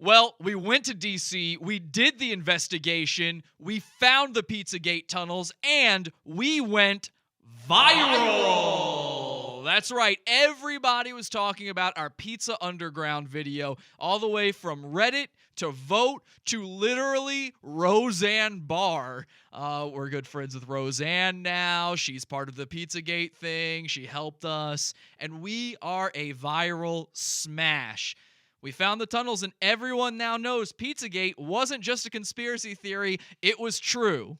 Well, we went to D.C., we did the investigation, we found the Pizzagate tunnels, and we went viral. That's right. Everybody was talking about our Pizza Underground video, all the way from Reddit to Vote to literally Roseanne Barr. We're good friends with Roseanne now. She's part of the Pizzagate thing. She helped us. And we are a viral smash. We found the tunnels, and everyone now knows Pizzagate wasn't just a conspiracy theory. It was true.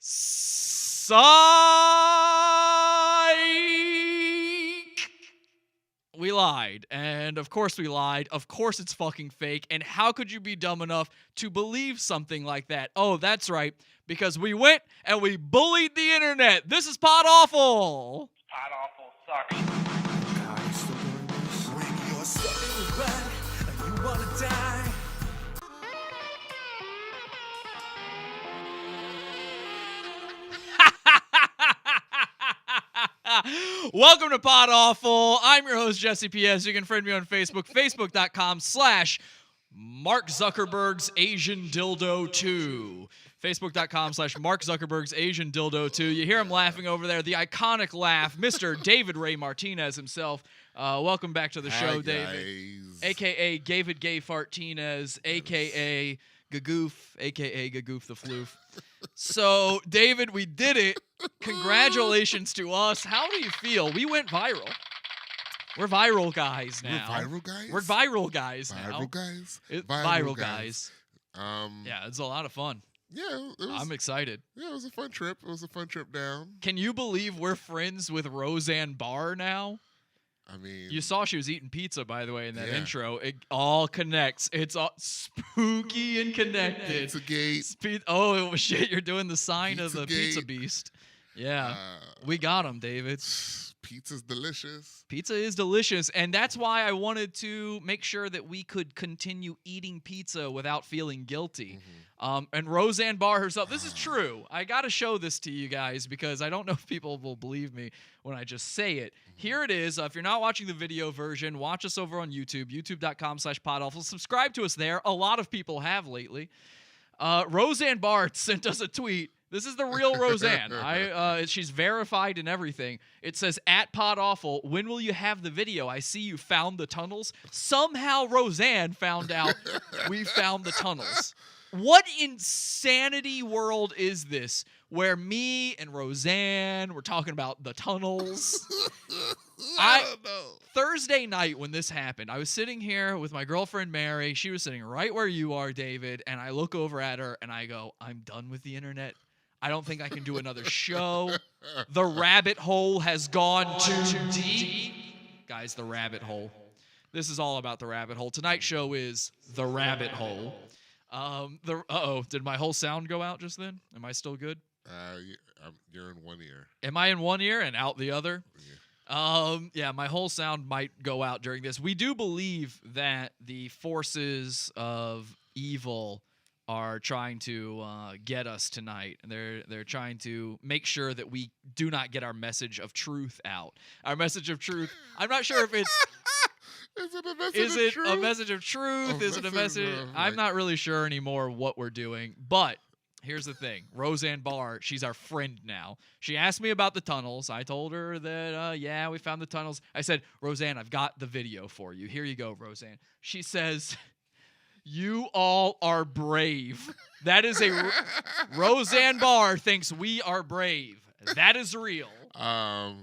Psych! We lied. And of course we lied. Of course it's fucking fake. And how could you be dumb enough to believe something like that? Oh, that's right. Because we went and we bullied the internet. This is PODAWFUL. PODAWFUL sucks. Welcome to PODAWFUL. I'm your host, Jesse P.S. You can friend me on Facebook, facebook.com/Mark Zuckerberg's Asian Dildo 2. Facebook.com/Mark Zuckerberg's Asian Dildo 2. You hear him laughing over there, the iconic laugh, Mr. David Ray Martinez himself. Welcome back to the show, David. A.K.A. David Gay Fartinez, a.k.a. Gagoof, a.k.a. Gagoof the Floof. So, David, we did it. Congratulations to us. How do you feel? We went viral. We're viral guys now. We're viral guys? We're viral guys now. Viral guys? Viral guys. Yeah, it's a lot of fun. Yeah, I'm excited. Yeah, it was a fun trip. It was a fun trip down. Can you believe we're friends with Roseanne Barr now? I mean, you saw she was eating pizza, by the way, in that intro. It all connects. It's all spooky and connected. Pizzagate. Oh, shit, you're doing the sign Pizzagate. of the pizza beast. Yeah, we got him, David. Pizza's delicious. Pizza is delicious, and that's why I wanted to make sure that we could continue eating pizza without feeling guilty. And Roseanne Barr herself, this is true. I got to show this to you guys because I don't know if people will believe me when I just say it. Here it is. If you're not watching the video version, watch us over on YouTube, youtube.com/PODAWFUL. Subscribe to us there. A lot of people have lately. Roseanne Barr sent us a tweet. This is the real Roseanne. She's verified and everything. It says, @PODAWFUL, when will you have the video? I see you found the tunnels. Somehow Roseanne found out we found the tunnels. What insanity world is this where me and Roseanne were talking about the tunnels? I don't know. Thursday night when this happened, I was sitting here with my girlfriend Mary. She was sitting right where you are, David, and I look over at her and I go, I'm done with the internet. I don't think I can do another show. The rabbit hole has gone too deep. Guys, the rabbit hole. This is all about the rabbit hole. Tonight's show is The Rabbit Hole. Did my whole sound go out just then? Am I still good? You're in one ear. Am I in one ear and out the other? Yeah. Yeah, my whole sound might go out during this. We do believe that the forces of evil are trying to get us tonight. They're trying to make sure that we do not get our message of truth out. Our message of truth. I'm not sure if it's. Is it a message Is of it truth? a message of truth? Is it a message? I'm not really sure anymore what we're doing. But here's the thing. Roseanne Barr, she's our friend now. She asked me about the tunnels. I told her that, yeah, we found the tunnels. I said, Roseanne, I've got the video for you. Here you go, Roseanne. She says, you all are brave. That is Roseanne Barr thinks we are brave. That is real. I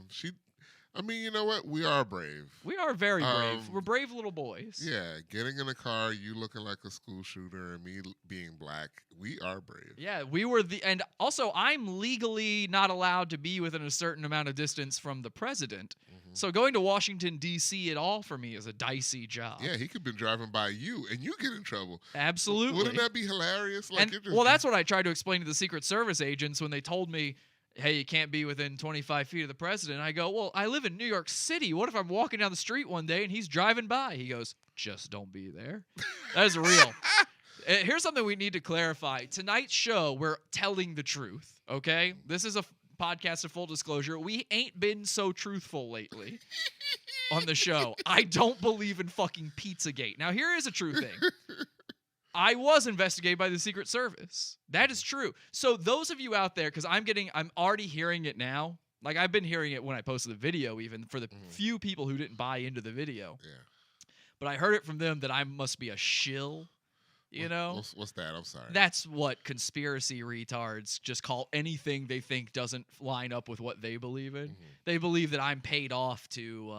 mean, you know what? We are brave. We are very brave. We're brave little boys. Yeah, getting in a car, you looking like a school shooter, and me being black, we are brave. Yeah, we were and also I'm legally not allowed to be within a certain amount of distance from the president. So going to Washington D.C. at all for me is a dicey job. Yeah, he could be driving by you, and you get in trouble. Absolutely. Wouldn't that be hilarious? Well, that's what I tried to explain to the Secret Service agents when they told me, hey, you can't be within 25 feet of the president. I go, well, I live in New York City. What if I'm walking down the street one day and he's driving by? He goes, just don't be there. That is real. Here's something we need to clarify. Tonight's show, we're telling the truth, okay? This is a podcast of full disclosure. We ain't been so truthful lately. on the show. I don't believe in fucking Pizzagate. Now, here is a true thing. I was investigated by the Secret Service. That is true. So those of you out there, because I'm already hearing it now. Like, I've been hearing it when I posted the video, even for the few people who didn't buy into the video. Yeah. But I heard it from them that I must be a shill. You know? What's that? I'm sorry. That's what conspiracy retards just call anything they think doesn't line up with what they believe in. Mm-hmm. They believe that I'm paid off to,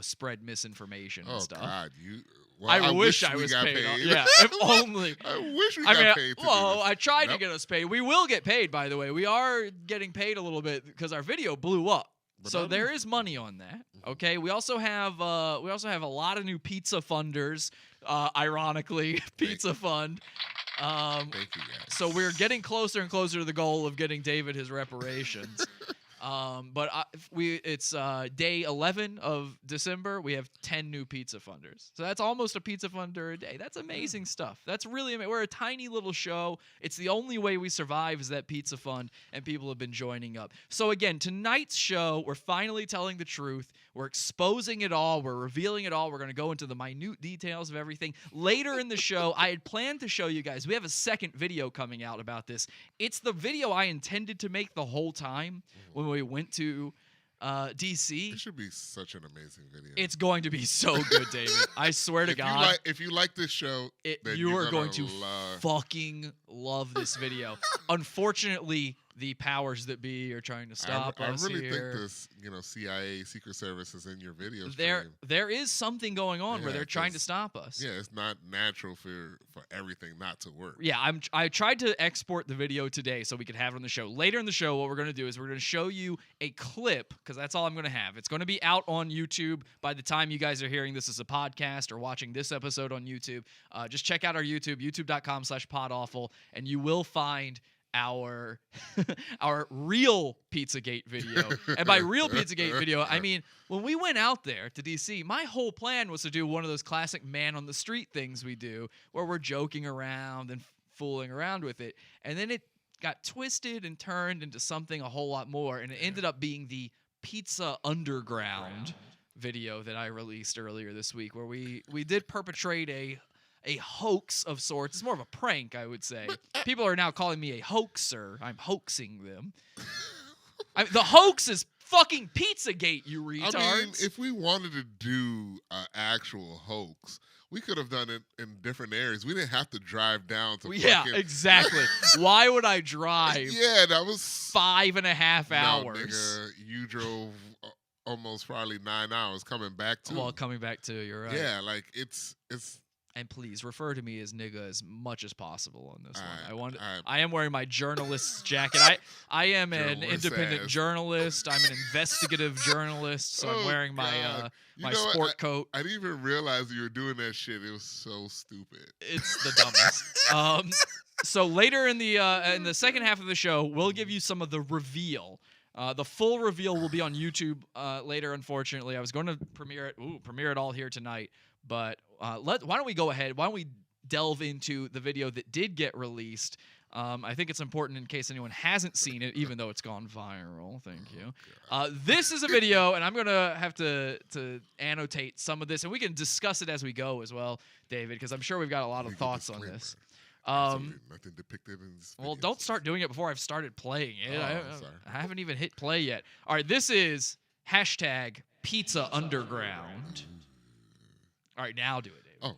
spread misinformation and stuff. Oh, God. Well, I wish I was paid off. Yeah, if only. I wish we got paid to do this. I tried to get us paid. We will get paid, by the way. We are getting paid a little bit because our video blew up. So there is money on that. Okay. We also have a lot of new pizza funders. Ironically, Pizza Fund. Thank you, guys. So we're getting closer and closer to the goal of getting David his reparations. It's day 11 of December. We have 10 new pizza funders. So that's almost a pizza funder a day. That's amazing stuff. That's really amazing. We're a tiny little show. It's the only way we survive is that pizza fund, and people have been joining up. So again, tonight's show, we're finally telling the truth. We're exposing it all. We're revealing it all. We're going to go into the minute details of everything. Later in the show, I had planned to show you guys. We have a second video coming out about this. It's the video I intended to make the whole time when we went to D.C. It should be such an amazing video. It's going to be so good, David. I swear to God. If you like this show, then you are going to love... fucking love this video. Unfortunately, the powers that be are trying to stop us I really here. think this, CIA, Secret Service is in your videos. There is something going on where they're trying to stop us. Yeah, it's not natural for everything not to work. Yeah, I tried to export the video today so we could have it on the show. Later in the show, what we're going to do is we're going to show you a clip, because that's all I'm going to have. It's going to be out on YouTube by the time you guys are hearing this as a podcast or watching this episode on YouTube. Just check out our YouTube, youtube.com/PODAWFUL, and you will find our real Pizzagate video. And by real Pizzagate video, I mean, when we went out there to DC, my whole plan was to do one of those classic man on the street things we do, where we're joking around and fooling around with it. And then it got twisted and turned into something a whole lot more, and it ended up being the Pizza Underground video that I released earlier this week, where we did perpetrate a hoax of sorts. It's more of a prank, I would say. People are now calling me a hoaxer. I'm hoaxing them. The hoax is fucking Pizzagate, you retards. I mean, if we wanted to do an actual hoax, we could have done it in different areas. We didn't have to drive down to fucking... exactly. Why would I drive that was 5.5 hours? No, nigga, you drove almost probably 9 hours coming back to... Well, coming back to, you're right. Yeah, like, it's... And please refer to me as nigga as much as possible on this one. I am wearing my journalist's jacket. I am an independent journalist. I'm an investigative journalist, so I'm wearing my my sport coat. I didn't even realize you were doing that shit. It was so stupid. It's the dumbest. So later in the second half of the show, we'll give you some of the reveal. The full reveal will be on YouTube later. Unfortunately, I was going to premiere it all here tonight. But why don't we go ahead? Why don't we delve into the video that did get released? I think it's important in case anyone hasn't seen it, even though it's gone viral. Thank you. This is a video, and I'm going to have to annotate some of this, and we can discuss it as we go as well, David, because I'm sure we've got a lot of thoughts on this. Nothing depicted in this video. Well, don't start doing it before I've started playing it. I haven't even hit play yet. All right, this is #Pizza Underground. All right, now do it, David. Oh,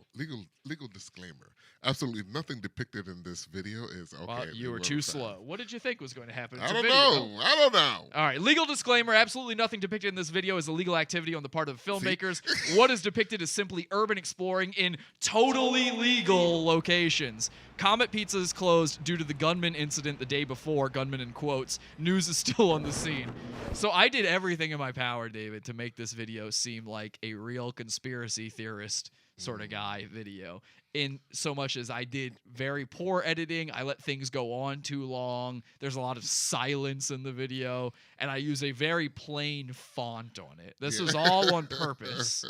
legal disclaimer. Absolutely nothing depicted in this video is okay. Well, you were too slow. What did you think was going to happen? I don't know. All right, legal disclaimer. Absolutely nothing depicted in this video is illegal activity on the part of the filmmakers. What is depicted is simply urban exploring in totally legal locations. Comet Pizza is closed due to the gunman incident the day before, gunman in quotes. News is still on the scene. So I did everything in my power, David, to make this video seem like a real conspiracy theorist sort of guy video. In so much as I did very poor editing, I let things go on too long. There's a lot of silence in the video, and I use a very plain font on it. This was all on purpose.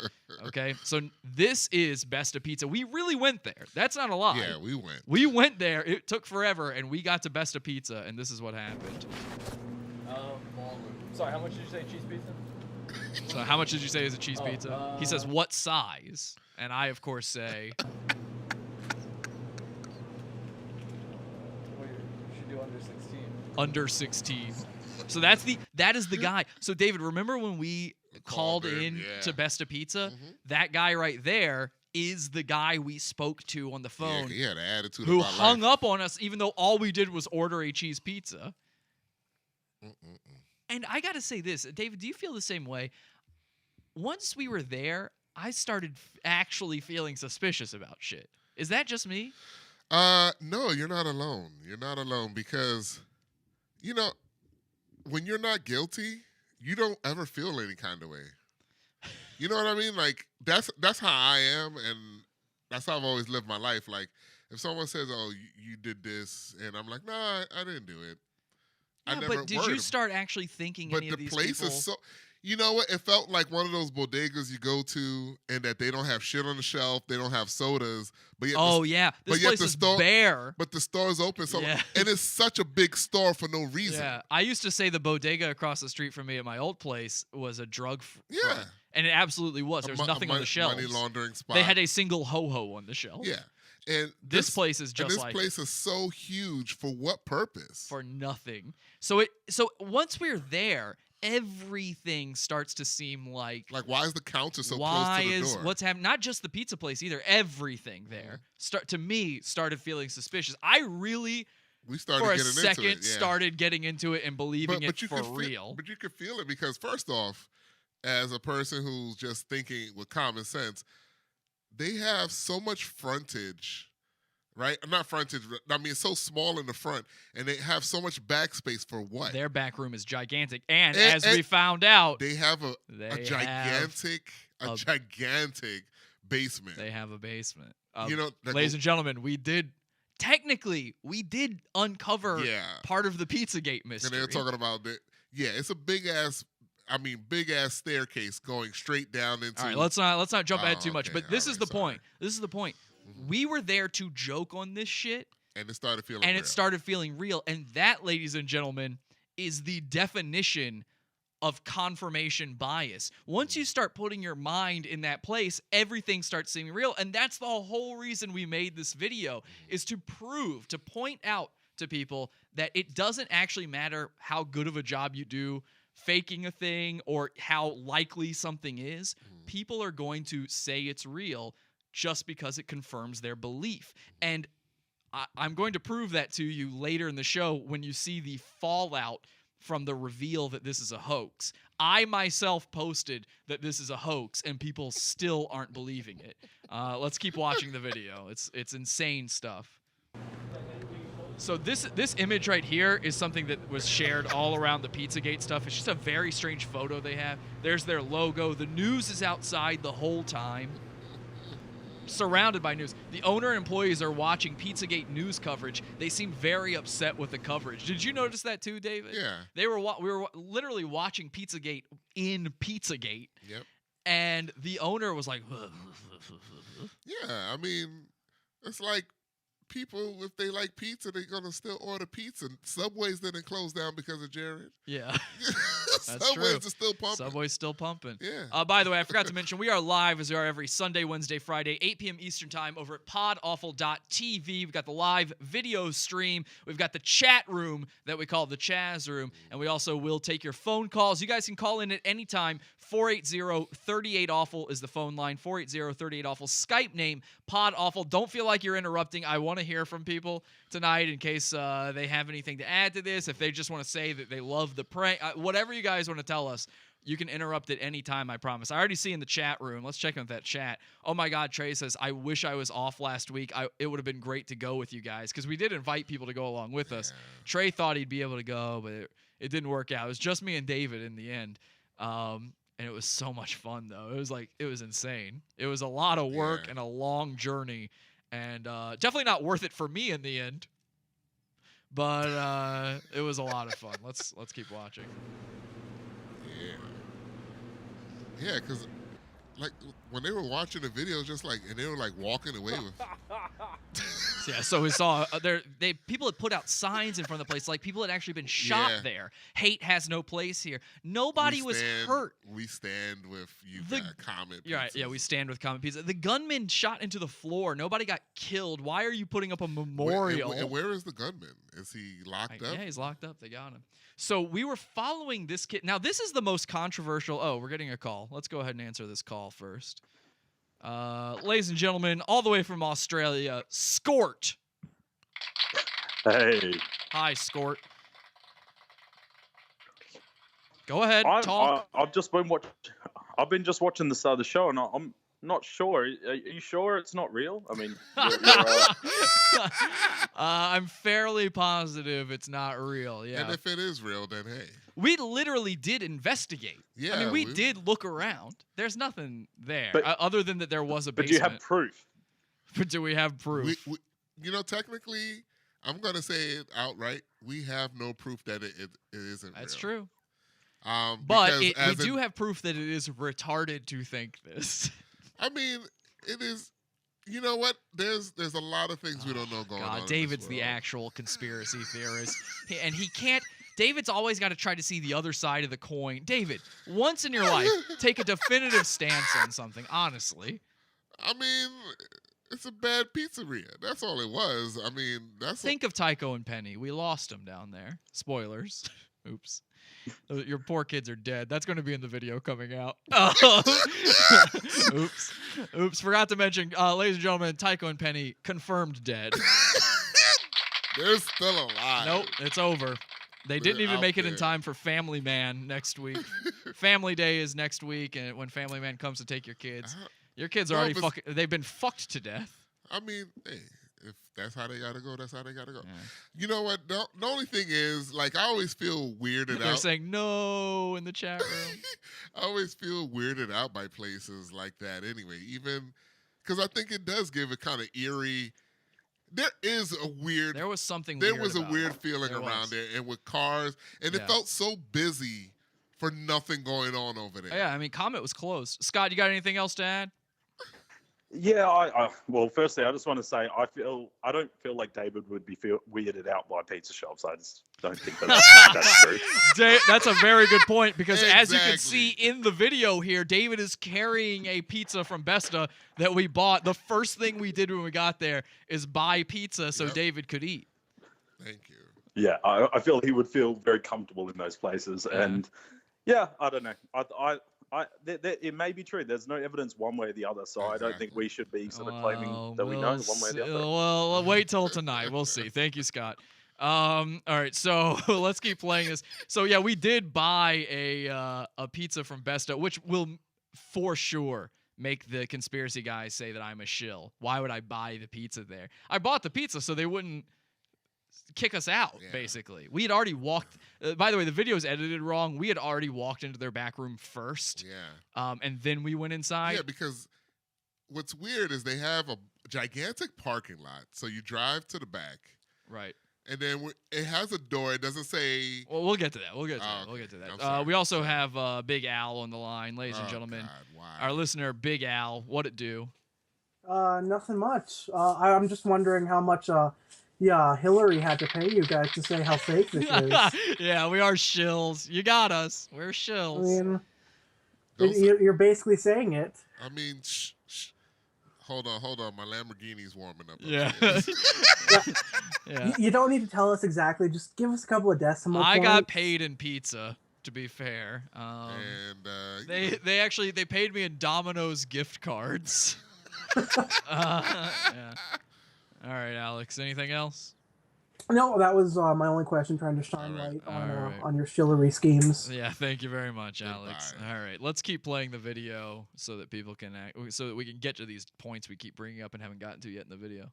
Okay, so this is Best of Pizza. We really went there. That's not a lie. Yeah, we went. We went there. It took forever, and we got to Best of Pizza, and this is what happened. Sorry, how much did you say cheese pizza? So how much did you say is a cheese pizza? He says, what size? And I, of course, say... Wait, you should do under 16. Under 16. So that is the guy. So David, remember when we called in to Best of Pizza? Mhm. That guy right there is the guy we spoke to on the phone. Yeah, he had an attitude who about hung life. up on us even though all we did was order a cheese pizza. And I got to say this, David, do you feel the same way? Once we were there, I started actually feeling suspicious about shit. Is that just me? No, you're not alone. You're not alone because, you know, when you're not guilty, you don't ever feel any kind of way. You know what I mean? Like, that's how I am, and that's how I've always lived my life. Like, if someone says, oh, you did this, and I'm like, nah, I didn't do it. Yeah, but did you start actually thinking any of these people? But the place is so... You know what? It felt like one of those bodegas you go to and that they don't have shit on the shelf. They don't have sodas. But yet this place is bare. But the store's open. So, yeah. And it's such a big store for no reason. Yeah, I used to say the bodega across the street from me at my old place was a drug front. And it absolutely was. There was nothing on the shelves. Money laundering spot. They had a single ho-ho on the shelf. Yeah. And this place is just like this place is so huge. For what purpose? For nothing. So once we're there, everything starts to seem like why is the counter so close to the door? What's happening? Not just the pizza place either. Everything there started feeling suspicious. We started getting into it and believing it for real. But you could feel it because first off, as a person who's just thinking with common sense, they have so much frontage. Right? Not frontage. I mean, it's so small in the front, and they have so much backspace for what? Their back room is gigantic, and as we found out, they have a gigantic basement. They have a basement. Ladies and gentlemen, we did uncover part of the Pizzagate mystery. And they were talking about that. Yeah, it's a big ass staircase going straight down into. All right, let's not jump ahead too much. But this is the point. This is the point. We were there to joke on this shit. And it started feeling real. And that, ladies and gentlemen, is the definition of confirmation bias. Once you start putting your mind in that place, everything starts seeming real. And that's the whole reason we made this video, is to point out to people that it doesn't actually matter how good of a job you do faking a thing or how likely something is. People are going to say it's real just because it confirms their belief. And I'm going to prove that to you later in the show when you see the fallout from the reveal that this is a hoax. I myself posted that this is a hoax, and people still aren't believing it. Let's keep watching the video. It's insane stuff. So this image right here is something that was shared all around the Pizzagate stuff. It's just a very strange photo they have. There's their logo. The news is outside the whole time, surrounded by news. The owner and employees are watching Pizzagate news coverage. They seem very upset with the coverage. Did you notice that too, David? Yeah. We were literally watching Pizzagate in Pizzagate. Yep. And the owner was like, yeah, I mean, it's like people, if they like pizza, they're going to still order pizza. Subways didn't close down because of Jared. Yeah. That's Subways true. are still pumping. Subway's still pumping. Yeah. By the way, I forgot to mention, we are live as we are every Sunday, Wednesday, Friday, 8 p.m. Eastern Time over at PODAWFUL.tv. We've got the live video stream. We've got the chat room that we call the Chaz Room. And we also will take your phone calls. You guys can call in at any time. 480-38AWFUL is the phone line. 480-38AWFUL. Skype name, PODAWFUL. Don't feel like you're interrupting. I want to hear from people tonight in case they have anything to add to this. If they just want to say that they love the prank, whatever you guys want to tell us, you can interrupt at any time, I promise. I already see in the chat room. Let's check out that chat. Oh my God, Trey says, I wish I was off last week. It would have been great to go with you guys because we did invite people to go along with us. Trey thought he'd be able to go, but it didn't work out. It was just me and David in the end. And it was so much fun, though. It was insane. It was a lot of work and a long journey, and definitely not worth it for me in the end. But it was a lot of fun. Let's keep watching. Yeah, because like when they were watching the video, and they were like walking away with. Yeah, so we saw people had put out signs in front of the place, like people had actually been shot there. Hate has no place here. Nobody was hurt. We stand with you, Comet. You're right. Yeah, we stand with Comet Pizza. The gunman shot into the floor. Nobody got killed. Why are you putting up a memorial? And where is the gunman? Is he locked up? Yeah, he's locked up. They got him. So we were following this kid. Now, this is the most controversial. Oh, we're getting a call. Let's go ahead and answer this call first. Ladies and gentlemen, all the way from Australia, Scort. Hey. Hi, Scort. Go ahead, talk. I've been just watching the start of the show, and I'm not sure. Are you sure it's not real? I mean, I'm fairly positive it's not real. Yeah. And if it is real, then hey. We literally did investigate. Yeah. I mean, we did look around. There's nothing there But, other than that there was a but basement. do you have proof? But do we have proof? Technically, I'm going to say it outright. We have no proof that it isn't real. That's true. But we do have proof that it is retarded to think this. I mean, it is. You know what? There's a lot of things we don't know going on. David's the actual conspiracy theorist, and he can't. David's always got to try to see the other side of the coin. David, once in your life, take a definitive stance on something. Honestly, I mean, it's a bad pizzeria. That's all it was. I mean, think of Tycho and Penny. We lost them down there. Spoilers. Oops. Your poor kids are dead. That's going to be in the video coming out. Oops. Forgot to mention, ladies and gentlemen, Tycho and Penny confirmed dead. They're still alive. Nope, it's over. They didn't even make it in time for Family Man next week. Family Day is next week, and when Family Man comes to take your kids are already they've been fucked to death. I mean, hey, if that's how they gotta go, that's how they gotta go. Yeah. You know what? The only thing is, like, I always feel weirded out. They're saying no in the chat room. I always feel weirded out by places like that anyway, even because I think it does give a kind of eerie. There was a weird feeling around there, and with cars, and it felt so busy for nothing going on over there. Yeah, I mean, Comet was closed. Scott, you got anything else to add? Yeah, well, firstly, I just want to say I don't feel like David would be weirded out by pizza shops. I just don't think that's true. That's a very good point, because as you can see in the video here, David is carrying a pizza from Besta that we bought. The first thing we did when we got there is buy pizza so David could eat. Thank you. Yeah, I feel he would feel very comfortable in those places, and I don't know. It may be true. There's no evidence one way or the other, so I don't think we should be sort of claiming that we know one way or the other. Well, wait till tonight. We'll see. Thank you, Scott. All right, so let's keep playing this. So yeah, we did buy a pizza from Besta, which will for sure make the conspiracy guys say that I'm a shill. Why would I buy the pizza there? I bought the pizza so they wouldn't kick us out, basically. We had already walked. By the way, the video is edited wrong. We had already walked into their back room first. Yeah. And then we went inside. Yeah, because what's weird is they have a gigantic parking lot. So you drive to the back. Right. And then it has a door. It doesn't say. Well, we'll get to that. We'll get to that. We also have Big Al on the line, ladies and gentlemen. God, why? Our listener, Big Al. What it do? Nothing much. I'm just wondering how much. Hillary had to pay you guys to say how fake this is. Yeah, we are shills. You got us. We're shills. I mean, you're basically saying it. I mean, shh. Hold on. My Lamborghini's warming up. Yeah. You don't need to tell us exactly. Just give us a couple of decimal points. I got paid in pizza, to be fair. They paid me in Domino's gift cards. Yeah. All right, Alex. Anything else? No, that was my only question. Trying to shine light on your Shillery schemes. Yeah, thank you very much, Alex. Goodbye. All right, let's keep playing the video so that people can so that we can get to these points we keep bringing up and haven't gotten to yet in the video.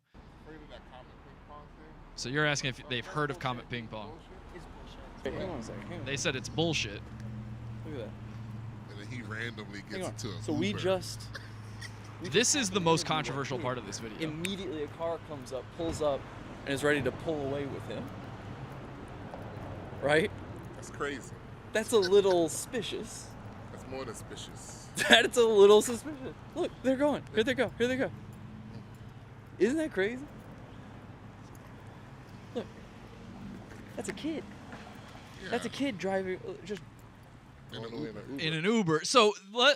So you're asking if they've heard of Comet Ping Pong? Hang on a second. They said it's bullshit. Look at that. And then he randomly gets into a So we Uber. just. This is the most controversial part of this video. Immediately a car comes up, pulls up, and is ready to pull away with him. Right? That's crazy. That's a little suspicious. That's more than suspicious. That's a little suspicious. Look, they're going. Here they go. Isn't that crazy? Look, that's a kid. Yeah. That's a kid driving just in an Uber. So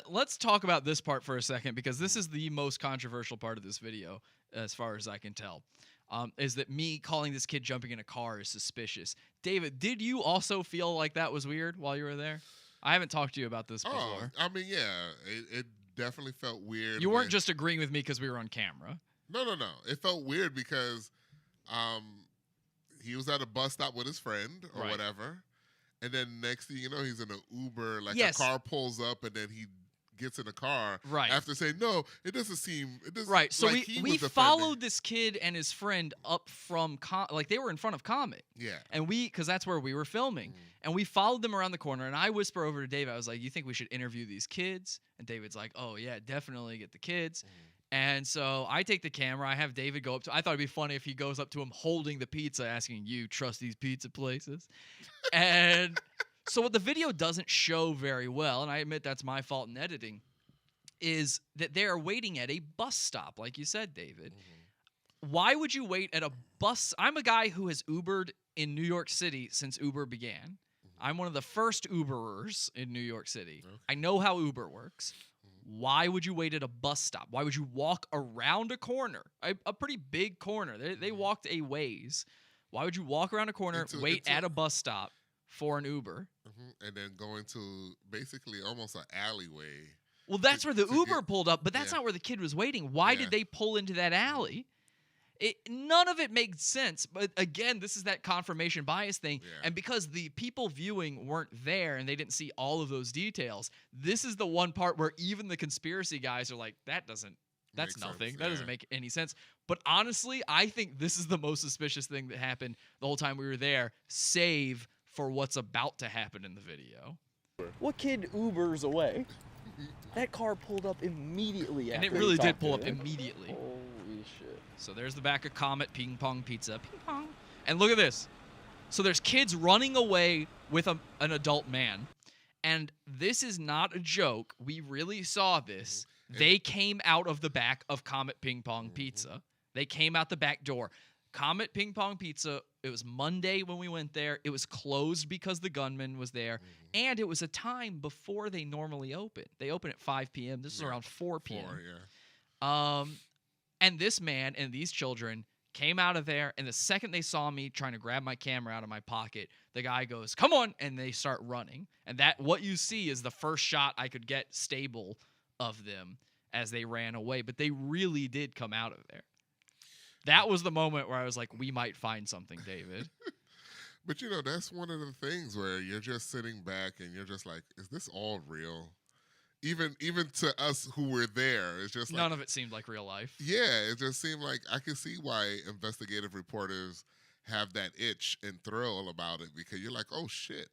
let's talk about this part for a second, because this is the most controversial part of this video, as far as I can tell. Is that me calling this kid jumping in a car is suspicious. David, did you also feel like that was weird while you were there? I haven't talked to you about this before. I mean, yeah, it definitely felt weird. You weren't just agreeing with me because we were on camera. No. It felt weird because he was at a bus stop with his friend or whatever. And then next thing you know, he's in an Uber, like a car pulls up and then he gets in the car after saying, no, it doesn't seem, it doesn't. Right, so like we followed this kid and his friend up from, like they were in front of Comet. Yeah. And because that's where we were filming. And we followed them around the corner, and I whisper over to David, I was like, you think we should interview these kids? And David's like, oh yeah, definitely get the kids. And so I take the camera, I have David go up to, I thought it'd be funny if he goes up to him holding the pizza, asking, you trust these pizza places? And so what the video doesn't show very well, and I admit that's my fault in editing, is that they are waiting at a bus stop, like you said, David. Why would you wait at a bus? I'm a guy who has Ubered in New York City since Uber began. I'm one of the first Uberers in New York City. Okay. I know how Uber works. Why would you wait at a bus stop? Why would you walk around a corner, a pretty big corner? They walked a ways. Why would you walk around a corner, wait at a bus stop for an Uber? And then go into basically almost an alleyway. Well, that's where the Uber pulled up, but that's not where the kid was waiting. Why did they pull into that alley? None of it made sense. But again, this is that confirmation bias thing. And because the people viewing weren't there and they didn't see all of those details, this is the one part where even the conspiracy guys are like, that's nothing. That doesn't make any sense. But honestly, I think this is the most suspicious thing that happened the whole time we were there, save for what's about to happen in the video. What kid Ubers away? That car pulled up immediately after. And it really did pull up immediately. Holy shit. So there's the back of Comet Ping Pong Pizza. Ping pong. And look at this. So there's kids running away with an adult man. And this is not a joke. We really saw this. They came out of the back of Comet Ping Pong Pizza. They came out the back door. Comet Ping Pong Pizza, it was Monday when we went there. It was closed because the gunman was there. And it was a time before they normally open. They open at 5 p.m. This is around 4 p.m. 4, and this man and these children came out of there, and the second they saw me trying to grab my camera out of my pocket, the guy goes, come on, and they start running. And what you see is the first shot I could get stable of them as they ran away. But they really did come out of there. That was the moment where I was like, we might find something, David. But, that's one of the things where you're just sitting back and you're just like, is this all real? Even to us who were there, it's just like... None of it seemed like real life. Yeah, it just seemed like I could see why investigative reporters have that itch and thrill about it, because you're like, oh, shit.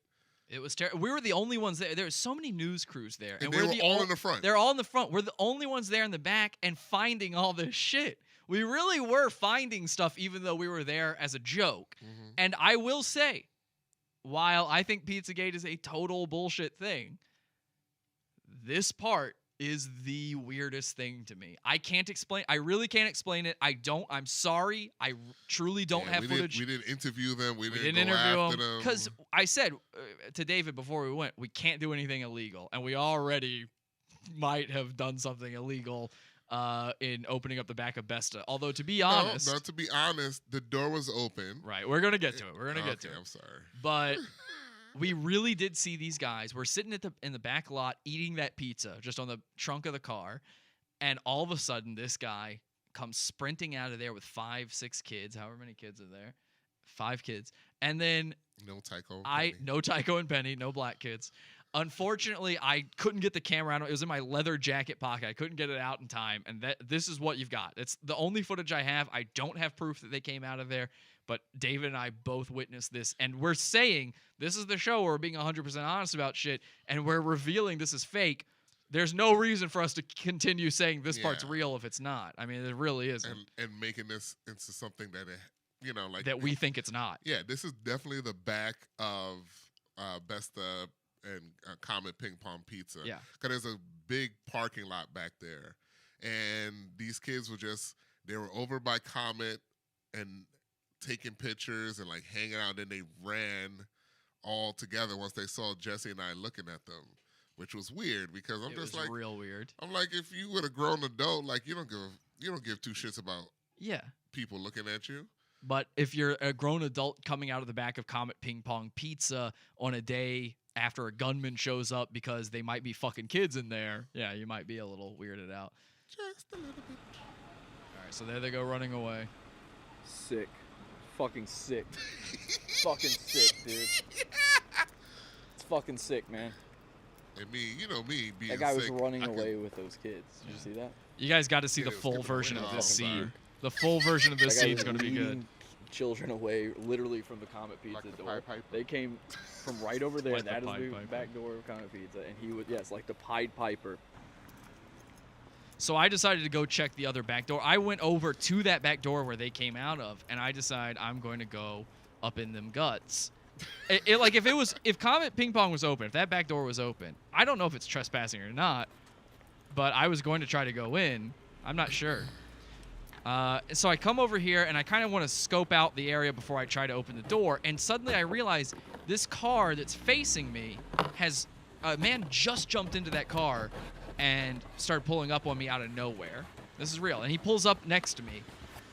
It was terrible. We were the only ones there. There were so many news crews there. And they were all in the front. They're all in the front. We're the only ones there in the back and finding all this shit. We really were finding stuff even though we were there as a joke. And I will say, while I think Pizzagate is a total bullshit thing, this part is the weirdest thing to me. I can't explain. I really can't explain it. I'm sorry. I truly don't have footage. We didn't interview them. We didn't interview them. Because I said to David before we went, we can't do anything illegal. And we already might have done something illegal in opening up the back of Besta. Although, to be honest... No, to be honest, the door was open. Right. We're going to get to it. We're going to get to it. I'm sorry. But... we really did see these guys. We're sitting in the back lot eating that pizza just on the trunk of the car, and all of a sudden this guy comes sprinting out of there with 5, 6 kids, however many kids are there, 5 kids, and then no Tycho and Penny, no black kids. Unfortunately, I couldn't get the camera out. It was in my leather jacket pocket. I couldn't get it out in time, and this is what you've got. It's the only footage I have. I don't have proof that they came out of there. But David and I both witnessed this, and we're saying this is the show where we're being 100% honest about shit, and we're revealing this is fake. There's no reason for us to continue saying this part's real if it's not. I mean, it really isn't. And making this into something that, like... that we think it's not. Yeah, this is definitely the back of Besta and Comet Ping Pong Pizza. Yeah. Because there's a big parking lot back there. And these kids were they were over by Comet, and taking pictures and like hanging out. And then they ran all together once they saw Jesse and I looking at them, which was weird because I'm just like, real weird. I'm like, if you were a grown adult, like you don't give two shits about people looking at you. But if you're a grown adult coming out of the back of Comet Ping Pong Pizza on a day after a gunman shows up because they might be fucking kids in there, yeah, you might be a little weirded out. Just a little bit. All right, so there they go running away. Sick. Fucking sick. Fucking sick, dude. It's fucking sick, man. And me, me being that guy sick, was running away with those kids. Did you see that? You guys got to see the full version of this scene. The full version of this scene is going to be good. Children away, literally from the Comet Pizza door. They came from right over there. That is the back door of Comet Pizza, and he would like the Pied Piper. So I decided to go check the other back door. I went over to that back door where they came out of, and I decided I'm going to go up in them guts. If Comet Ping Pong was open, if that back door was open, I don't know if it's trespassing or not, but I was going to try to go in. I'm not sure. So I come over here, and I kind of want to scope out the area before I try to open the door, and suddenly I realize this car that's facing me has a man just jumped into that car and started pulling up on me out of nowhere. This is real. And he pulls up next to me,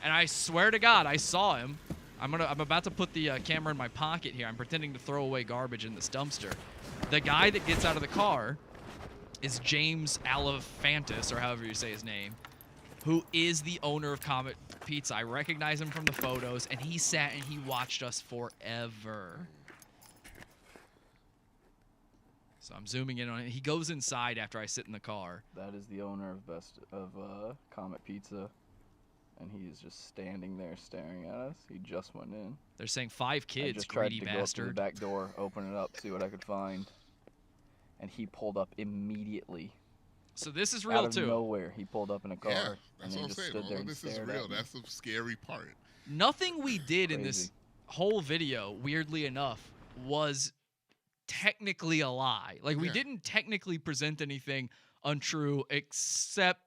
and I swear to God, I saw him. I'm about to put the camera in my pocket here. I'm pretending to throw away garbage in this dumpster. The guy that gets out of the car is James Alefantis, or however you say his name, who is the owner of Comet Pizza. I recognize him from the photos, and he sat and he watched us forever. So I'm zooming in on it. He goes inside after I sit in the car. That is the owner of Comet Pizza, and he is just standing there staring at us. He just went in. They're saying 5 kids, I just greedy tried to bastard. go up to the back door, open it up, see what I could find, and he pulled up immediately. So this is real, out of too. nowhere, he pulled up in a car. Yeah, that's and what I'm just saying. stood there All and this is stared real. at me. That's the scary part. Nothing we did in this whole video, weirdly enough, was technically a lie. Like, we didn't technically present anything untrue, except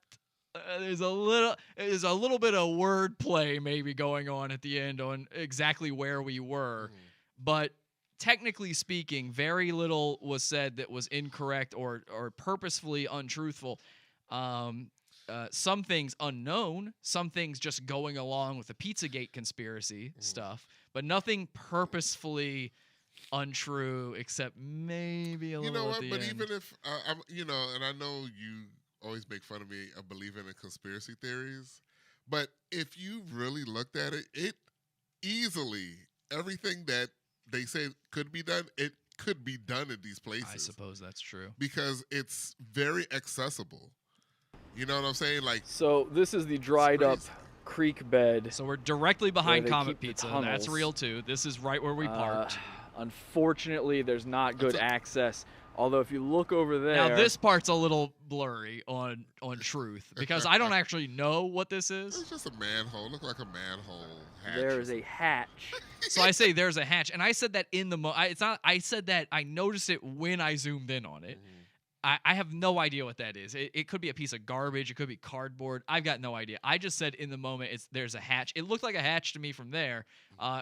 there's a little bit of wordplay maybe going on at the end on exactly where we were. But technically speaking, very little was said that was incorrect or purposefully untruthful. Some things unknown, some things just going along with the Pizzagate conspiracy stuff, but nothing purposefully untrue except maybe a little at the end. Even if I'm, and I know you always make fun of me of believing in conspiracy theories, but if you really looked at it, it easily, everything that they say could be done, it could be done in these places. I suppose that's true. Because it's very accessible. You know what I'm saying? Like, so this is the dried up creek bed. So we're directly behind Comet Pizza. That's real too. This is right where we parked. Unfortunately, there's not good access. Although if you look over there, now this part's a little blurry on truth because I don't actually know what this is. It's just a manhole. Look like a manhole hatch. There is a hatch. So I say there's a hatch, and I said that in the it's not. I said that I noticed it when I zoomed in on it. I have no idea what that is. It could be a piece of garbage. It could be cardboard. I've got no idea. I just said in the moment there's a hatch. It looked like a hatch to me from there.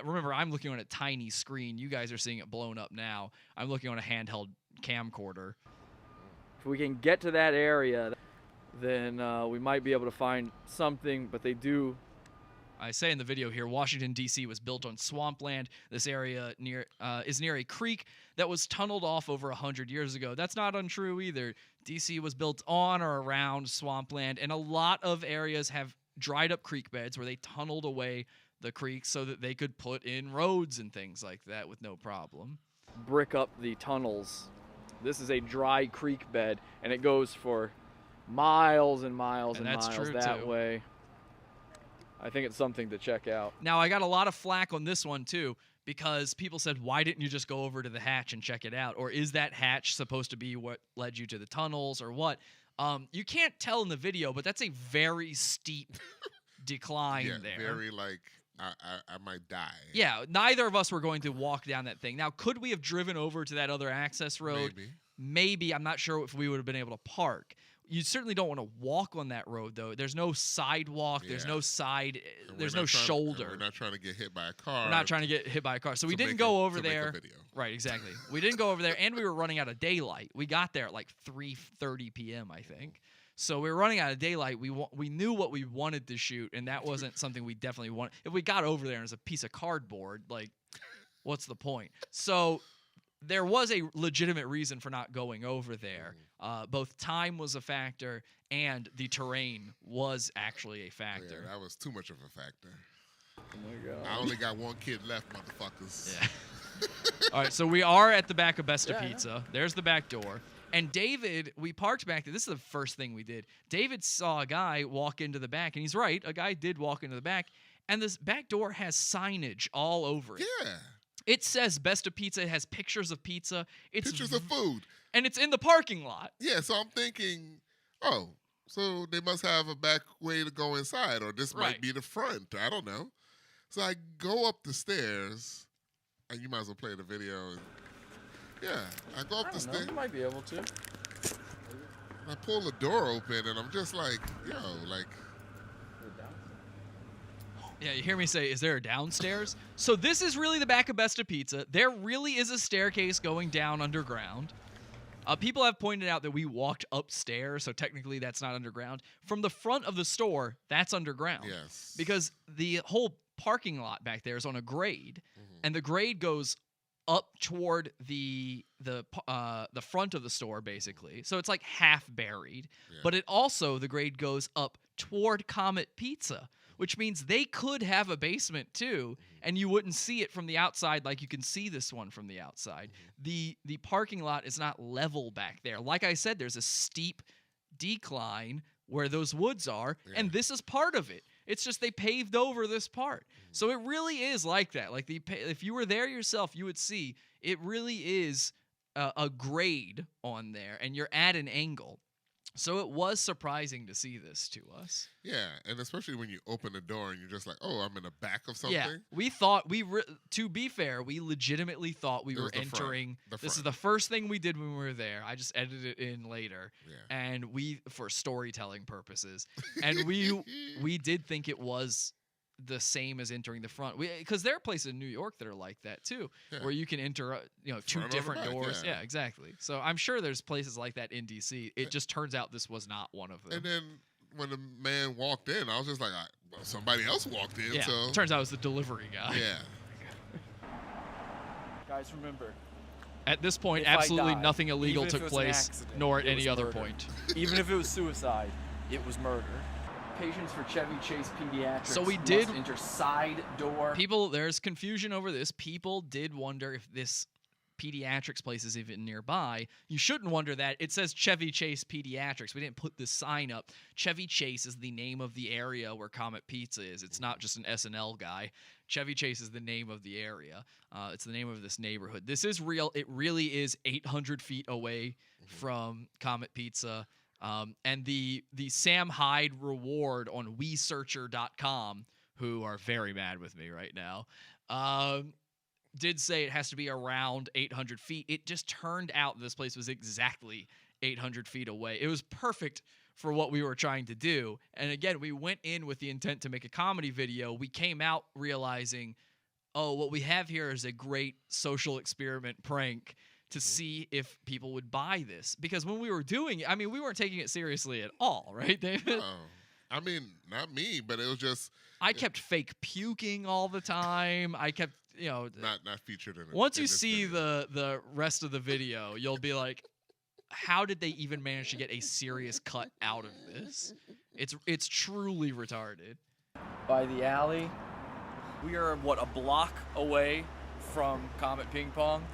Remember, I'm looking on a tiny screen. You guys are seeing it blown up now. I'm looking on a handheld camcorder. If we can get to that area, then we might be able to find something, but they do. I say in the video here, Washington, D.C. was built on swampland. This area is near a creek that was tunneled off over 100 years ago. That's not untrue either. D.C. was built on or around swampland, and a lot of areas have dried up creek beds where they tunneled away the creek so that they could put in roads and things like that with no problem. Brick up the tunnels. This is a dry creek bed, and it goes for miles and miles and miles that way. I think it's something to check out. Now, I got a lot of flack on this one, too, because people said, why didn't you just go over to the hatch and check it out? Or is that hatch supposed to be what led you to the tunnels or what? You can't tell in the video, but that's a very steep decline there. Very, I might die. Yeah, neither of us were going to walk down that thing. Now, could we have driven over to that other access road? Maybe. Maybe. I'm not sure if we would have been able to park. You certainly don't want to walk on that road, though. There's no sidewalk. Yeah. There's no side. There's no shoulder. We're not trying to get hit by a car. We're not trying to get hit by a car. So we didn't go over there. Right, exactly. We didn't go over there, and we were running out of daylight. We got there at like 3:30 p.m., I think. So we were running out of daylight. We knew what we wanted to shoot, and that wasn't something we definitely wanted. If we got over there and it was a piece of cardboard, like, what's the point? So there was a legitimate reason for not going over there. Both time was a factor, and the terrain was actually a factor. Yeah, that was too much of a factor. Oh my God. I only got one kid left, motherfuckers. Yeah. All right, so we are at the back of Besta Pizza. There's the back door. And David, we parked back there. This is the first thing we did. David saw a guy walk into the back, and he's right. A guy did walk into the back, and this back door has signage all over it. Yeah. It says Besta Pizza. It has pictures of pizza. It's pictures of food. And it's in the parking lot. Yeah, so I'm thinking, oh, so they must have a back way to go inside, or this might be the front. I don't know. So I go up the stairs, and you might as well play the video. Yeah, I go up the stairs. You might be able to. I pull the door open, and I'm just like, yo, like. Yeah, you hear me say, is there a downstairs? So this is really the back of Besta Pizza. There really is a staircase going down underground. People have pointed out that we walked upstairs, so technically that's not underground. From the front of the store, that's underground. Yes. Because the whole parking lot back there is on a grade, and the grade goes up toward the front of the store, basically. So it's like half buried. Yeah. But it also, the grade goes up toward Comet Pizza, which means they could have a basement too, and you wouldn't see it from the outside like you can see this one from the outside. The parking lot is not level back there. Like I said, there's a steep decline where those woods are, and this is part of it. It's just they paved over this part. So it really is like that. Like if you were there yourself, you would see it really is a grade on there, and you're at an angle. So it was surprising to see this to us. Yeah, and especially when you open the door and you're just like, oh, I'm in the back of something. Yeah, we thought to be fair, we legitimately thought we were entering. This is the first thing we did when we were there. I just edited it in later, and for storytelling purposes, and we did think it was the same as entering the front. Because there are places in New York that are like that too, where you can enter, two different doors. Yeah, exactly. So I'm sure there's places like that in D.C. It just turns out this was not one of them. And then when the man walked in, I was just like, well, somebody else walked in. Yeah. So Turns out it was the delivery guy. Yeah. Guys, remember. At this point, absolutely nothing illegal took place, nor at any other point. Even if it was suicide, it was murder. Patients for Chevy Chase Pediatrics. So we did must enter side door. There's confusion over this. People did wonder if this pediatrics place is even nearby. You shouldn't wonder that. It says Chevy Chase Pediatrics. We didn't put this sign up. Chevy Chase is the name of the area where Comet Pizza is. It's not just an SNL guy. Chevy Chase is the name of the area. It's the name of this neighborhood. This is real. It really is 800 feet away from Comet Pizza. And the Sam Hyde reward on Wesearchr.com, who are very mad with me right now, did say it has to be around 800 feet. It just turned out this place was exactly 800 feet away. It was perfect for what we were trying to do. And again, we went in with the intent to make a comedy video. We came out realizing, oh, what we have here is a great social experiment prank to see if people would buy this. Because when we were doing it, we weren't taking it seriously at all, right, David? No. Not me, but it was just... I kept fake puking all the time. I kept, Not featured in it. Once you see the rest of the video, you'll be like, how did they even manage to get a serious cut out of this? It's truly retarded. By the alley, we are, a block away from Comet Ping Pong?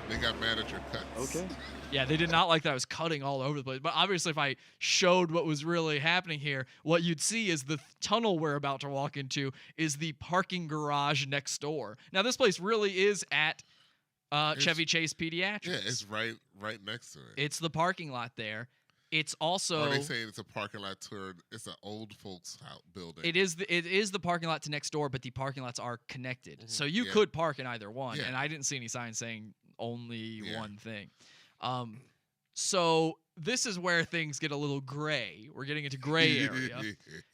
They got mad at your cuts. Okay. Yeah, they did not like that I was cutting all over the place. But obviously, if I showed what was really happening here, what you'd see is the tunnel we're about to walk into is the parking garage next door. Now, this place really is at Chevy Chase Pediatrics. Yeah, it's right next to it. It's the parking lot there. It's also... Are they saying it's a parking lot toward... It's an old folks' house building. It is the parking lot to next door, but the parking lots are connected. So you could park in either one. Yeah. And I didn't see any signs saying only one thing. So this is where things get a little gray. We're getting into gray area.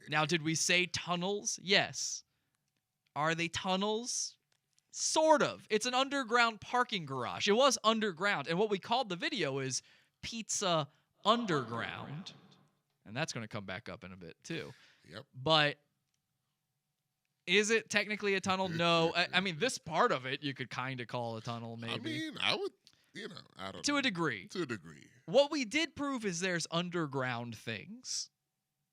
Now, did we say tunnels? Yes. Are they tunnels? Sort of. It's an underground parking garage. It was underground. And what we called the video is Pizza Underground. And that's going to come back up in a bit, too. Yep. But is it technically a tunnel? No. I mean, this part of it you could kind of call a tunnel, maybe. I mean, I would, I don't know. To a degree. To a degree. What we did prove is there's underground things.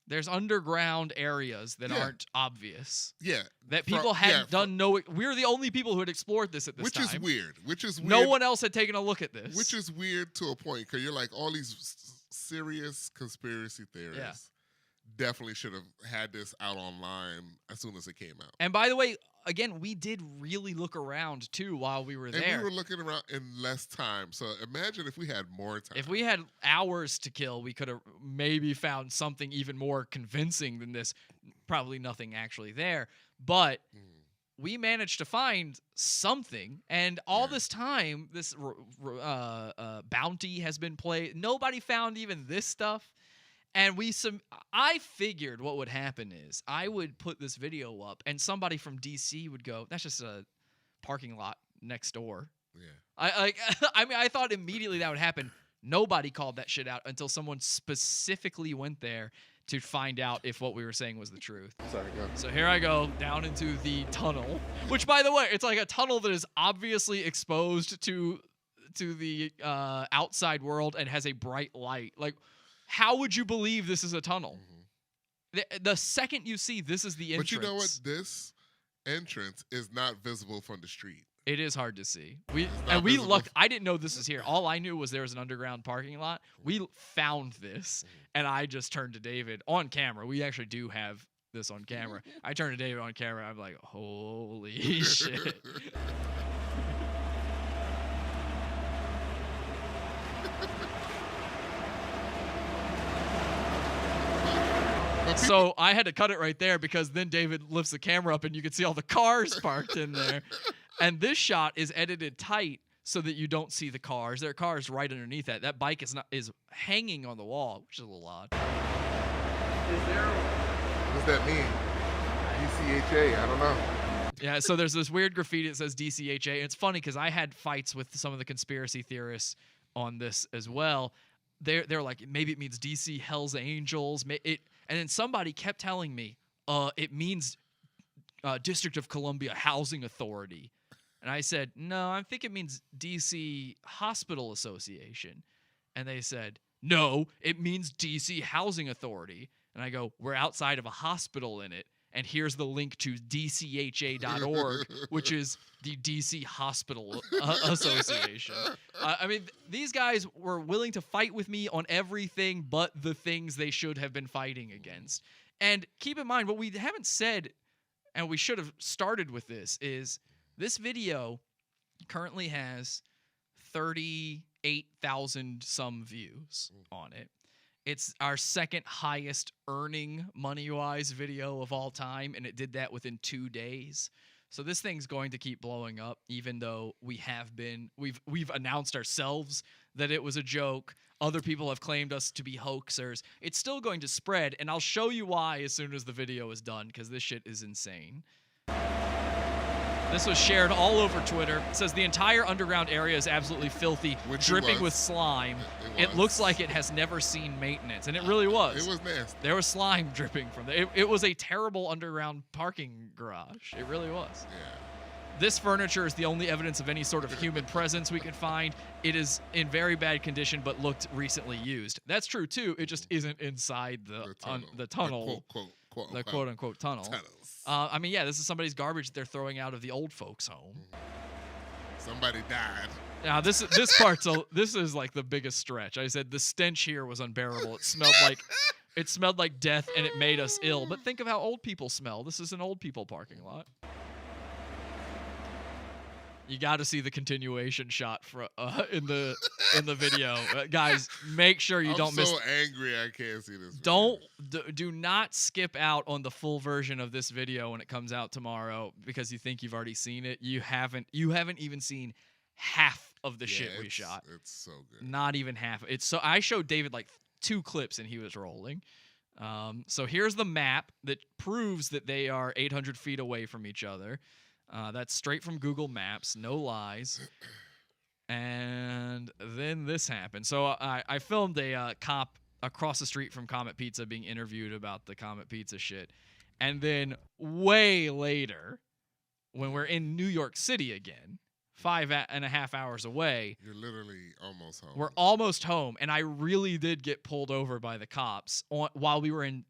There's underground areas that aren't obvious. Yeah. That people hadn't done no... We're the only people who had explored this at this time. Which is weird. No one else had taken a look at this. Which is weird to a point, because you're like, all these serious conspiracy theorists definitely should have had this out online as soon as it came out. And by the way, again, we did really look around, too, while we were there. And we were looking around in less time. So imagine if we had more time. If we had hours to kill, we could have maybe found something even more convincing than this. Probably nothing actually there. But we managed to find something. And all this time, this bounty has been played. Nobody found even this stuff. And I figured what would happen is I would put this video up and somebody from D.C. would go, that's just a parking lot next door. Yeah. I mean, I thought immediately that would happen. Nobody called that shit out until someone specifically went there to find out if what we were saying was the truth. Sorry, go. So here I go down into the tunnel, which, by the way, it's like a tunnel that is obviously exposed to the outside world and has a bright light. Like, how would you believe this is a tunnel? The second you see this is the entrance. But you know what? This entrance is not visible from the street. It is hard to see. We visible. looked. I didn't know this was here. All I knew was there was an underground parking lot. We found this, and I just turned to David on camera. We actually do have this on camera. I turned to David on camera. I'm like, holy shit. So I had to cut it right there because then David lifts the camera up and you can see all the cars parked in there. And this shot is edited tight so that you don't see the cars. There are cars right underneath that. That bike is hanging on the wall, which is a little odd. What does that mean? DCHA, I don't know. Yeah, so there's this weird graffiti that says DCHA. And it's funny because I had fights with some of the conspiracy theorists on this as well. They're like, maybe it means DC Hell's Angels. And then somebody kept telling me, it means District of Columbia Housing Authority. And I said, no, I think it means DC Hospital Association. And they said, no, it means DC Housing Authority. And I go, we're outside of a hospital in it. And here's the link to dcha.org, which is the DC Hospital Association. I mean, these guys were willing to fight with me on everything but the things they should have been fighting against. And keep in mind, what we haven't said, and we should have started with this, is this video currently has 38,000 some views on it. It's our second highest earning money-wise video of all time, and it did that within 2 days. So this thing's going to keep blowing up, even though we've announced ourselves that it was a joke. Other people have claimed us to be hoaxers. It's still going to spread, and I'll show you why as soon as the video is done, because this shit is insane. This was shared all over Twitter. It says the entire underground area is absolutely filthy, dripping with slime. It looks like it has never seen maintenance, and it really was. It was nasty. There was slime dripping from there. It was a terrible underground parking garage. It really was. Yeah. This furniture is the only evidence of any sort of human presence we can find. It is in very bad condition, but looked recently used. That's true, too. It just isn't inside the tunnel. The quote-unquote tunnel. I mean, yeah, this is somebody's garbage that they're throwing out of the old folks' home. Somebody died. Now, this is like the biggest stretch. I said the stench here was unbearable. It smelled like death, and it made us ill. But think of how old people smell. This is an old people parking lot. You got to see the continuation shot in the video, guys. Make sure you don't miss. I'm so angry I can't see this. Do not skip out on the full version of this video when it comes out tomorrow because you think you've already seen it. You haven't even seen half of the shit we shot. It's so good. Not even half. It's so I showed David like 2 clips and he was rolling. So here's the map that proves that they are 800 feet away from each other. That's straight from Google Maps, no lies. And then this happened. So I filmed a cop across the street from Comet Pizza being interviewed about the Comet Pizza shit. And then way later, when we're in New York City again, 5.5 hours away. You're literally almost home. We're almost home, and I really did get pulled over by the cops while we were in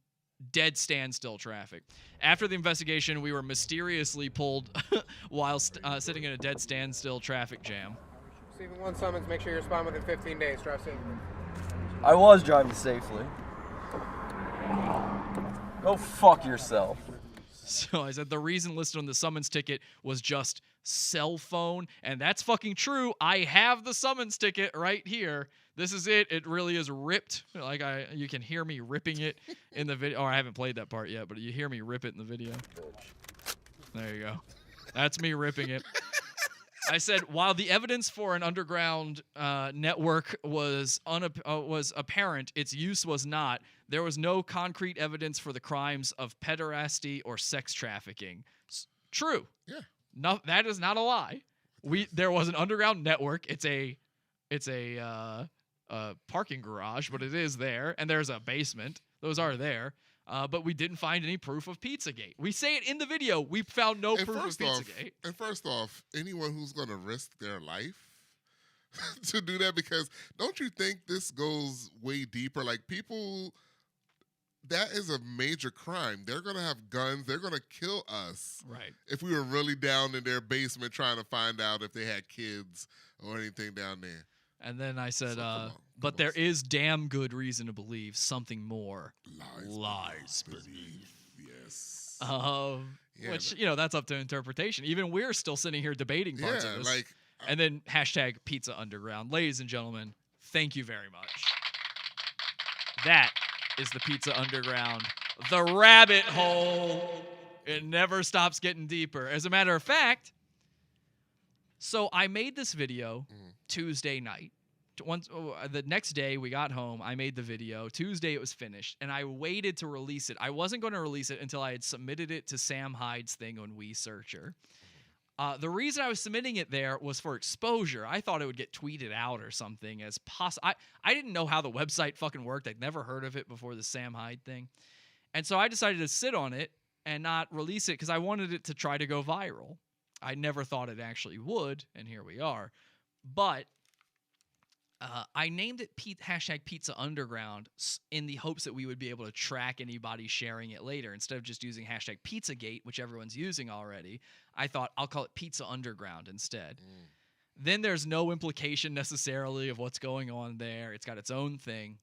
dead standstill traffic. After the investigation, we were mysteriously pulled while sitting in a dead standstill traffic jam. Receiving 1 summons, make sure you're responding within 15 days. Drive safely. I was driving safely. Go fuck yourself. So I said the reason listed on the summons ticket was just cell phone, and that's fucking true. I have the summons ticket right here. This is it. It really is ripped. Like you can hear me ripping it in the video. Or I haven't played that part yet, but you hear me rip it in the video. There you go. That's me ripping it. I said, while the evidence for an underground network was apparent, its use was not. There was no concrete evidence for the crimes of pederasty or sex trafficking. True. Yeah. No, that is not a lie. There was an underground network. It's a parking garage, but it is there, and there's a basement. Those are there. But we didn't find any proof of Pizzagate. We say it in the video. We found no proof of Pizzagate. And first off, anyone who's going to risk their life to do that, because don't you think this goes way deeper? Like, people, that is a major crime. They're going to have guns. They're going to kill us. Right. If we were really down in their basement trying to find out if they had kids or anything down there. And then I said, but there is damn good reason to believe something more lies beneath. Yes. Which, that's up to interpretation. Even we're still sitting here debating parts of this. And then hashtag Pizza Underground. Ladies and gentlemen, thank you very much. That is the Pizza Underground. The rabbit hole. It never stops getting deeper. As a matter of fact, so I made this video Tuesday night. The next day we got home, I made the video. Tuesday it was finished, and I waited to release it. I wasn't going to release it until I had submitted it to Sam Hyde's thing on Wesearchr. The reason I was submitting it there was for exposure. I thought it would get tweeted out or something as possible. I didn't know how the website fucking worked. I'd never heard of it before the Sam Hyde thing. And so I decided to sit on it and not release it because I wanted it to try to go viral. I never thought it actually would, and here we are. But I named it hashtag Pizza Underground in the hopes that we would be able to track anybody sharing it later. Instead of just using hashtag Pizzagate, which everyone's using already, I thought I'll call it Pizza Underground instead. Then there's no implication necessarily of what's going on there. It's got its own thing.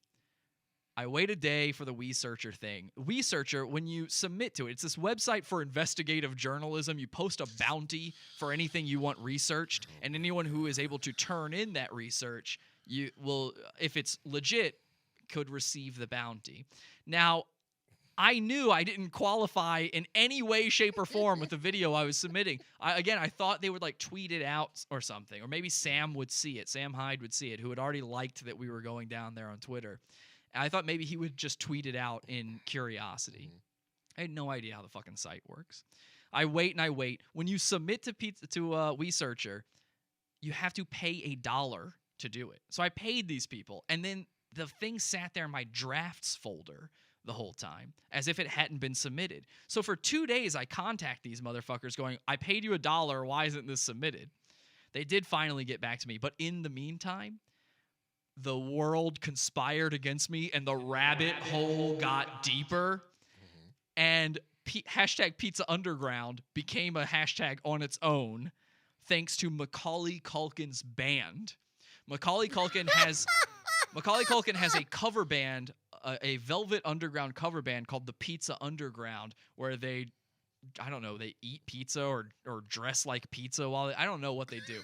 I wait a day for the Wesearchr thing. Wesearchr, when you submit to it, it's this website for investigative journalism. You post a bounty for anything you want researched, and anyone who is able to turn in that research, you will, if it's legit, could receive the bounty. Now, I knew I didn't qualify in any way, shape, or form with the video I was submitting. I thought they would tweet it out or something, or maybe Sam would see it. Sam Hyde would see it, who had already liked that we were going down there on Twitter. I thought maybe he would just tweet it out in curiosity. I had no idea how the fucking site works. I wait and I wait. When you submit to Wesearchr, you have to pay $1 to do it. So I paid these people, and then the thing sat there in my drafts folder the whole time, as if it hadn't been submitted. So for 2 days, I contact these motherfuckers going, I paid you $1. Why isn't this submitted? They did finally get back to me, but in the meantime, the world conspired against me, and the rabbit hole got deeper, and hashtag Pizza Underground became a hashtag on its own, thanks to Macaulay Culkin's band. Macaulay Culkin has a cover band, a Velvet Underground cover band called the Pizza Underground, where they eat pizza or dress like pizza while I don't know what they do.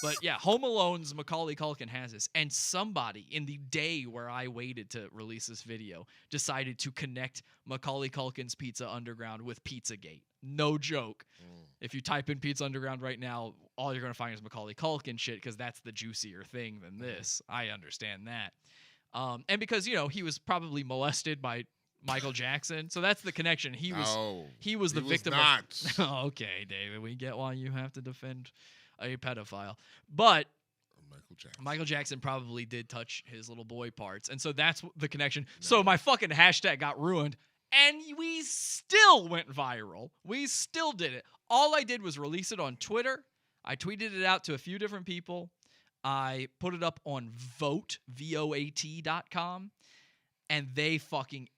But yeah, Home Alone's Macaulay Culkin has this. And somebody in the day where I waited to release this video decided to connect Macaulay Culkin's Pizza Underground with Pizzagate. No joke. If you type in Pizza Underground right now, all you're going to find is Macaulay Culkin shit because that's the juicier thing than this. I understand that. And because, he was probably molested by Michael Jackson. So that's the connection. He was the victim not. of... Okay, David, we get why you have to defend a pedophile. But Michael Jackson probably did touch his little boy parts. And so that's the connection. No. So my fucking hashtag got ruined. And we still went viral. We still did it. All I did was release it on Twitter. I tweeted it out to a few different people. I put it up on voat.com. And they fucking